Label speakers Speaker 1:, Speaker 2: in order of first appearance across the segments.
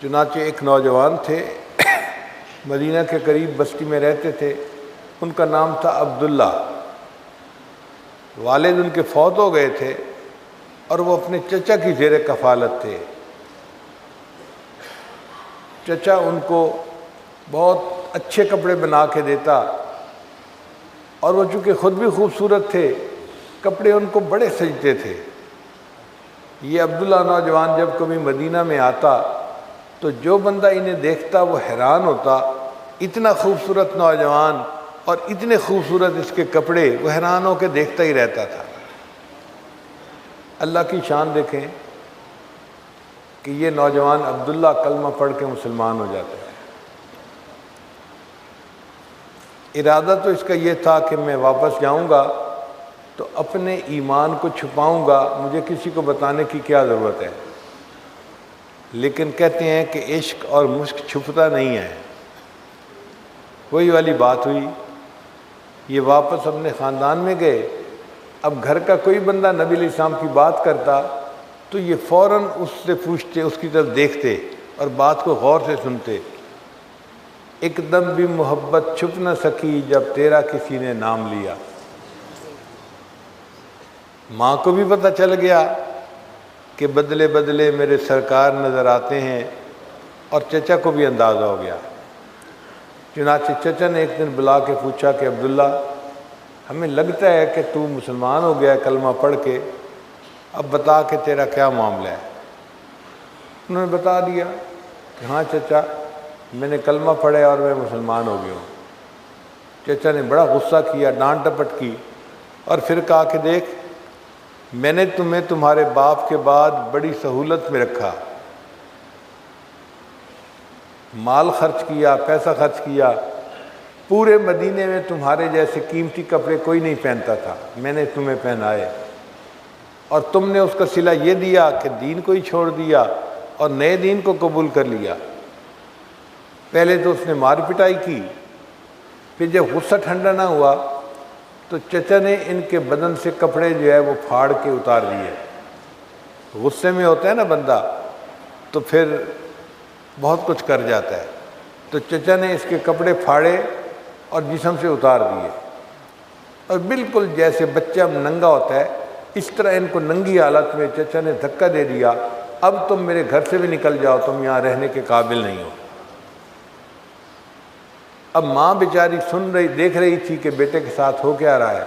Speaker 1: چنانچہ ایک نوجوان تھے، مدینہ کے قریب بستی میں رہتے تھے، ان کا نام تھا عبداللہ۔ والد ان کے فوت ہو گئے تھے اور وہ اپنے چچا کی زیر کفالت تھے۔ چچا ان کو بہت اچھے کپڑے بنا کے دیتا، اور وہ چونکہ خود بھی خوبصورت تھے، کپڑے ان کو بڑے سجتے تھے۔ یہ عبداللہ نوجوان جب کبھی مدینہ میں آتا تو جو بندہ انہیں دیکھتا وہ حیران ہوتا، اتنا خوبصورت نوجوان اور اتنے خوبصورت اس کے کپڑے، وہ حیران ہو کے دیکھتا ہی رہتا تھا۔ اللہ کی شان دیکھیں کہ یہ نوجوان عبداللہ کلمہ پڑھ کے مسلمان ہو جاتا ہے۔ ارادہ تو اس کا یہ تھا کہ میں واپس جاؤں گا تو اپنے ایمان کو چھپاؤں گا، مجھے کسی کو بتانے کی کیا ضرورت ہے۔ لیکن کہتے ہیں کہ عشق اور مشق چھپتا نہیں ہے، وہی والی بات ہوئی۔ یہ واپس اپنے خاندان میں گئے۔ اب گھر کا کوئی بندہ نبی علیہ السلام کی بات کرتا تو یہ فوراً اس سے پوچھتے، اس کی طرف دیکھتے اور بات کو غور سے سنتے۔ ایک دم بھی محبت چھپ نہ سکی جب تیرا کسی نے نام لیا۔ ماں کو بھی پتہ چل گیا کہ بدلے بدلے میرے سرکار نظر آتے ہیں، اور چچا کو بھی اندازہ ہو گیا۔ چنانچہ چچا نے ایک دن بلا کے پوچھا کہ عبداللہ، ہمیں لگتا ہے کہ تو مسلمان ہو گیا کلمہ پڑھ کے، اب بتا کہ تیرا کیا معاملہ ہے۔ انہوں نے بتا دیا کہ ہاں چچا، میں نے کلمہ پڑھا اور میں مسلمان ہو گیا ہوں۔ چچا نے بڑا غصہ کیا، ڈانٹ ڈپٹ کی، اور پھر کہا کہ دیکھ، میں نے تمہیں تمہارے باپ کے بعد بڑی سہولت میں رکھا، مال خرچ کیا، پیسہ خرچ کیا، پورے مدینے میں تمہارے جیسے قیمتی کپڑے کوئی نہیں پہنتا تھا، میں نے تمہیں پہنائے، اور تم نے اس کا صلہ یہ دیا کہ دین کو ہی چھوڑ دیا اور نئے دین کو قبول کر لیا۔ پہلے تو اس نے مار پٹائی کی، پھر جب غصہ ٹھنڈا نہ ہوا تو چچا نے ان کے بدن سے کپڑے جو ہے وہ پھاڑ کے اتار دیے۔ غصے میں ہوتا ہے نا بندہ تو پھر بہت کچھ کر جاتا ہے، تو چچا نے اس کے کپڑے پھاڑے اور جسم سے اتار دیے، اور بالکل جیسے بچہ ننگا ہوتا ہے اس طرح ان کو ننگی حالت میں چچا نے دھکا دے دیا، اب تم میرے گھر سے بھی نکل جاؤ، تم یہاں رہنے کے قابل نہیں ہو۔ اب ماں بیچاری دیکھ رہی تھی کہ بیٹے کے ساتھ ہو کیا رہا ہے،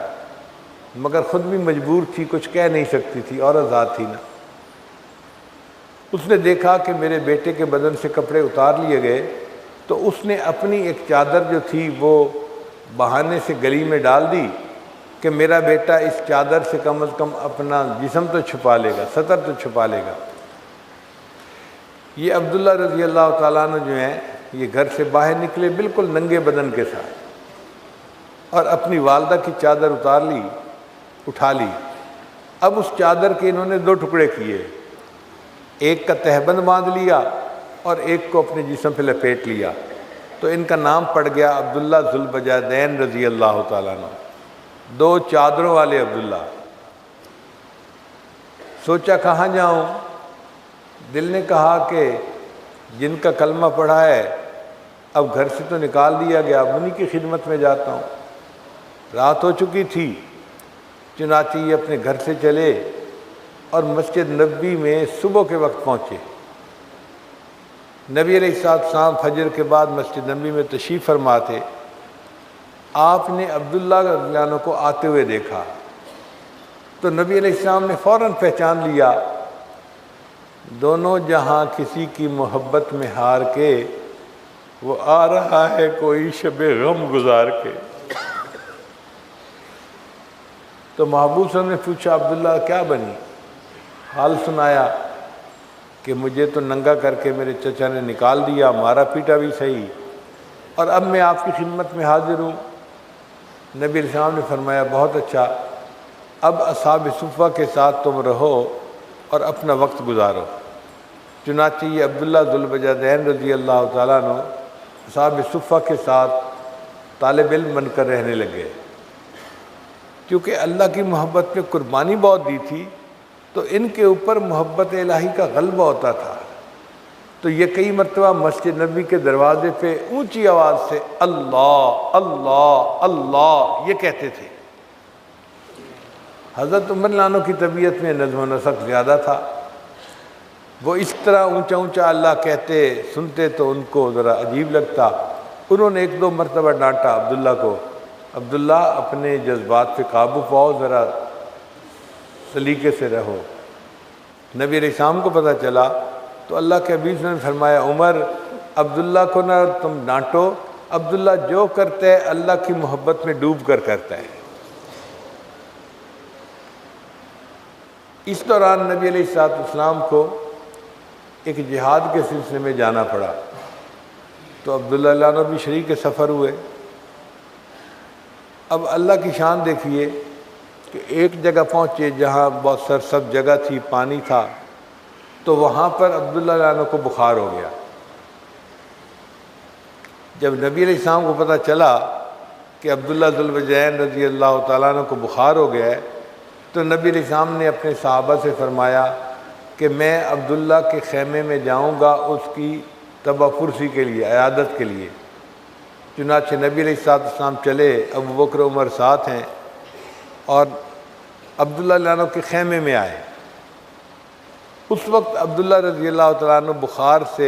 Speaker 1: مگر خود بھی مجبور تھی، کچھ کہہ نہیں سکتی تھی، عورت ذات تھی نا۔ اس نے دیکھا کہ میرے بیٹے کے بدن سے کپڑے اتار لیے گئے، تو اس نے اپنی ایک چادر جو تھی وہ بہانے سے گلی میں ڈال دی کہ میرا بیٹا اس چادر سے کم از کم اپنا جسم تو چھپا لے گا، سطر تو چھپا لے گا۔ یہ عبداللہ رضی اللہ تعالیٰ عنہ جو ہیں، یہ گھر سے باہر نکلے بالکل ننگے بدن کے ساتھ، اور اپنی والدہ کی چادر اٹھا لی۔ اب اس چادر کے انہوں نے 2 ٹکڑے کیے، ایک کا تہبند باندھ لیا اور ایک کو اپنے جسم پہ لپیٹ لیا، تو ان کا نام پڑ گیا عبداللہ ذوالبجادین رضی اللہ تعالیٰ عنہ، 2 چادروں والے عبداللہ۔ سوچا کہاں جاؤں؟ دل نے کہا کہ جن کا کلمہ پڑھا ہے اب گھر سے تو نکال دیا گیا، اب انہی کی خدمت میں جاتا ہوں۔ رات ہو چکی تھی، چنانچہ یہ اپنے گھر سے چلے اور مسجد نبوی میں صبح کے وقت پہنچے۔ نبی علیہ السلام فجر کے بعد مسجد نبوی میں تشریف فرما تھے۔ آپ نے عبداللہ رضی اللہ عنہ کو آتے ہوئے دیکھا تو نبی علیہ السلام نے فوراً پہچان لیا، دونوں جہاں کسی کی محبت میں ہار کے، وہ آ رہا ہے کوئی شب غم گزار کے۔ تو محبوب صلی اللہ علیہ وسلم نے پوچھا عبداللہ کیا بنی؟ حال سنایا کہ مجھے تو ننگا کر کے میرے چچا نے نکال دیا، مارا پیٹا بھی صحیح، اور اب میں آپ کی خدمت میں حاضر ہوں۔ نبی علیہ السلام نے فرمایا بہت اچھا، اب اصحاب صفہ کے ساتھ تم رہو اور اپنا وقت گزارو۔ چنانچہ یہ عبداللہ ذوالبجادین رضی اللہ تعالیٰ عنہ اصحاب صفہ کے ساتھ طالب علم بن کر رہنے لگے۔ کیونکہ اللہ کی محبت پہ قربانی بہت دی تھی تو ان کے اوپر محبت الہی کا غلبہ ہوتا تھا۔ تو یہ کئی مرتبہ مسجد نبی کے دروازے پہ اونچی آواز سے اللہ اللہ اللہ یہ کہتے تھے۔ حضرت عمر لانو کی طبیعت میں نظم و نسق زیادہ تھا، وہ اس طرح اونچا اونچا اللہ کہتے، سنتے تو ان کو ذرا عجیب لگتا۔ انہوں نے ایک دو مرتبہ ڈانٹا عبداللہ کو، عبداللہ اپنے جذبات پہ قابو پاؤ، ذرا سلیقے سے رہو۔ نبی علیہ السلام کو پتہ چلا تو اللہ کے حبیب نے فرمایا عمر عبداللہ کو نہ تم ڈانٹو، عبداللہ جو کرتا ہے اللہ کی محبت میں ڈوب کر کرتا ہے۔ اس دوران نبی علیہ السلام کو ایک جہاد کے سلسلے میں جانا پڑا، تو عبداللہ لانو بھی شریک سفر ہوئے۔ اب اللہ کی شان دیکھیے کہ ایک جگہ پہنچے جہاں بہت سرسبز جگہ تھی، پانی تھا، تو وہاں پر عبداللہ لانو کو بخار ہو گیا۔ جب نبی علیہ السلام کو پتہ چلا کہ عبداللہ ذوالوجہین رضی اللہ تعالیٰ عنہ کو بخار ہو گیا ہے، تو نبی علیہ السلام نے اپنے صحابہ سے فرمایا کہ میں عبداللہ کے خیمے میں جاؤں گا اس کی تبہ پرسی کے لیے، عیادت کے لیے۔ چنانچہ نبی علیہ السلام چلے، ابوبکر عمر ساتھ ہیں، اور عبداللہ لانو کے خیمے میں آئے۔ اس وقت عبداللہ رضی اللہ تعالیٰ عنہ بخار سے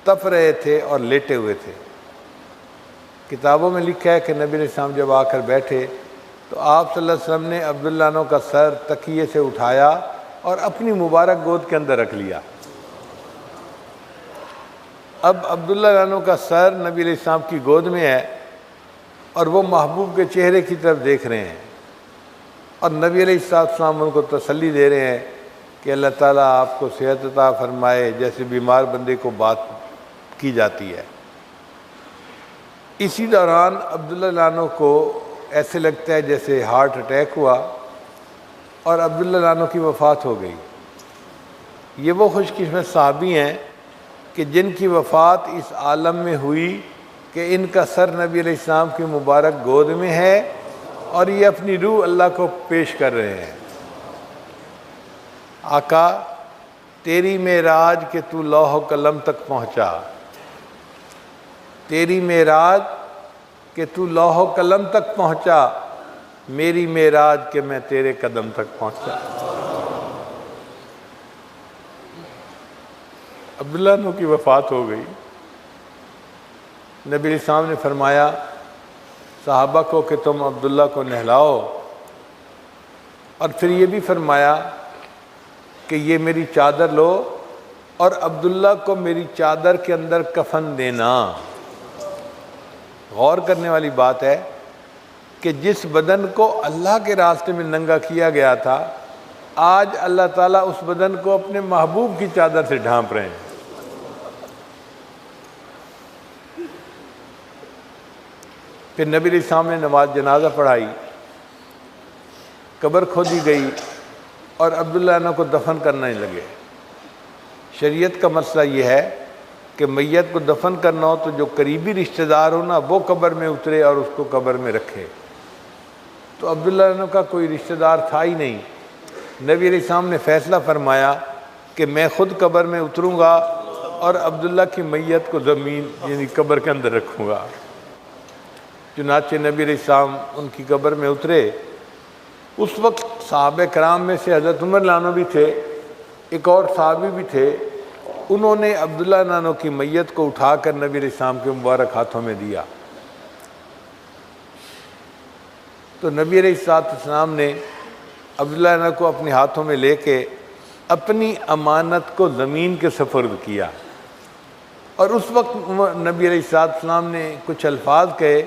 Speaker 1: تپ رہے تھے اور لیٹے ہوئے تھے۔ کتابوں میں لکھا ہے کہ نبی علیہ السلام جب آ کر بیٹھے تو آپ صلی اللہ علیہ وسلم نے عبداللہ عنہ کا سر تکیے سے اٹھایا اور اپنی مبارک گود کے اندر رکھ لیا۔ اب عبداللہ عنہ کا سر نبی علیہ السلام کی گود میں ہے اور وہ محبوب کے چہرے کی طرف دیکھ رہے ہیں، اور نبی علیہ السلام ان کو تسلی دے رہے ہیں کہ اللہ تعالیٰ آپ کو صحت عطا فرمائے، جیسے بیمار بندے کو بات کی جاتی ہے۔ اسی دوران عبداللہ عنہ کو ایسے لگتا ہے جیسے ہارٹ اٹیک ہوا اور عبداللہ عنہ کی وفات ہو گئی۔ یہ وہ خوش قسمت صحابی ہیں کہ جن کی وفات اس عالم میں ہوئی کہ ان کا سر نبی علیہ السلام کی مبارک گود میں ہے اور یہ اپنی روح اللہ کو پیش کر رہے ہیں۔ آقا تیری معراج کہ تو لوح و قلم تک پہنچا، تیری معراج کہ تو لوح و قلم تک پہنچا، میری معراج کہ میں تیرے قدم تک پہنچا۔ عبداللہ عنہ کی وفات ہو گئی۔ نبی علیہ السلام نے فرمایا صحابہ کو کہ تم عبداللہ کو نہلاؤ، اور پھر یہ بھی فرمایا کہ یہ میری چادر لو اور عبداللہ کو میری چادر کے اندر کفن دینا۔ غور کرنے والی بات ہے کہ جس بدن کو اللہ کے راستے میں ننگا کیا گیا تھا، آج اللہ تعالیٰ اس بدن کو اپنے محبوب کی چادر سے ڈھانپ رہے ہیں۔ پھر نبی علیہ السلام نے نماز جنازہ پڑھائی، قبر کھودی گئی اور عبداللہ عنہ کو دفن کرنے لگے۔ شریعت کا مسئلہ یہ ہے کہ میت کو دفن کرنا ہو تو جو قریبی رشتہ دار ہو نا وہ قبر میں اترے اور اس کو قبر میں رکھے۔ تو عبداللہ عنہ کا کوئی رشتہ دار تھا ہی نہیں۔ نبی علیہ السلام نے فیصلہ فرمایا کہ میں خود قبر میں اتروں گا اور عبداللہ کی میت کو زمین یعنی قبر کے اندر رکھوں گا۔ چنانچہ نبی علیہ السلام ان کی قبر میں اترے۔ اس وقت صحابہ کرام میں سے حضرت عمر لانو بھی تھے، ایک اور صحابی بھی تھے، انہوں نے عبداللہ عنہ کی میت کو اٹھا کر نبی علیہ السلام کے مبارک ہاتھوں میں دیا۔ تو نبی علیہ السلام نے عبداللہ عنہ کو اپنے ہاتھوں میں لے کے اپنی امانت کو زمین کے سپرد کیا، اور اس وقت نبی علیہ السلام نے کچھ الفاظ کہے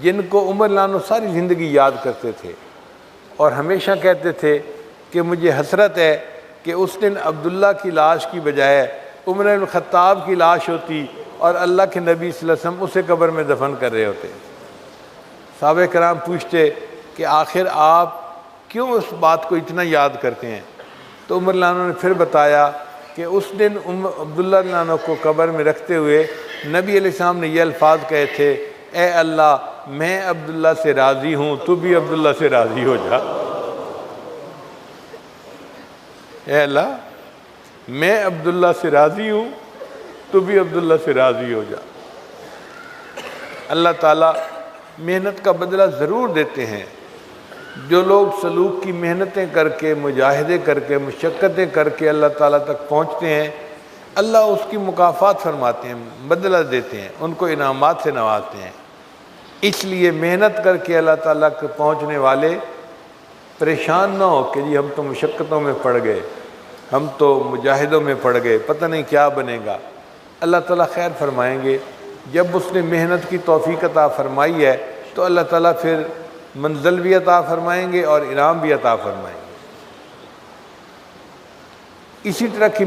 Speaker 1: جن کو عمر لانو ساری زندگی یاد کرتے تھے، اور ہمیشہ کہتے تھے کہ مجھے حسرت ہے کہ اس دن عبداللہ کی لاش کی بجائے عمر بن الخطاب کی لاش ہوتی اور اللہ کے نبی صلی اللہ علیہ وسلم اسے قبر میں دفن کر رہے ہوتے۔ صحابہ کرام پوچھتے کہ آخر آپ کیوں اس بات کو اتنا یاد کرتے ہیں؟ تو عمر لانو نے پھر بتایا کہ اس دن عبداللہ لانو کو قبر میں رکھتے ہوئے نبی علیہ السلام نے یہ الفاظ کہے تھے، اے اللہ میں عبداللہ سے راضی ہوں، تو بھی عبداللہ سے راضی ہو جا۔ اے اللہ میں عبداللہ سے راضی ہوں، تو بھی عبداللہ سے راضی ہو جا۔ اللہ تعالیٰ محنت کا بدلہ ضرور دیتے ہیں۔ جو لوگ سلوک کی محنتیں کر کے، مجاہدے کر کے، مشقتیں کر کے اللہ تعالیٰ تک پہنچتے ہیں، اللہ اس کی مکافات فرماتے ہیں، بدلہ دیتے ہیں، ان کو انعامات سے نوازتے ہیں۔ اس لیے محنت کر کے اللہ تعالیٰ کے پہنچنے والے پریشان نہ ہو کہ جی ہم تو مشقتوں میں پڑ گئے، ہم تو مجاہدوں میں پڑ گئے، پتہ نہیں کیا بنے گا۔ اللہ تعالیٰ خیر فرمائیں گے۔ جب اس نے محنت کی توفیق عطا فرمائی ہے تو اللہ تعالیٰ پھر منزل بھی عطا فرمائیں گے اور انعام بھی عطا فرمائیں گے۔ اسی طرح کی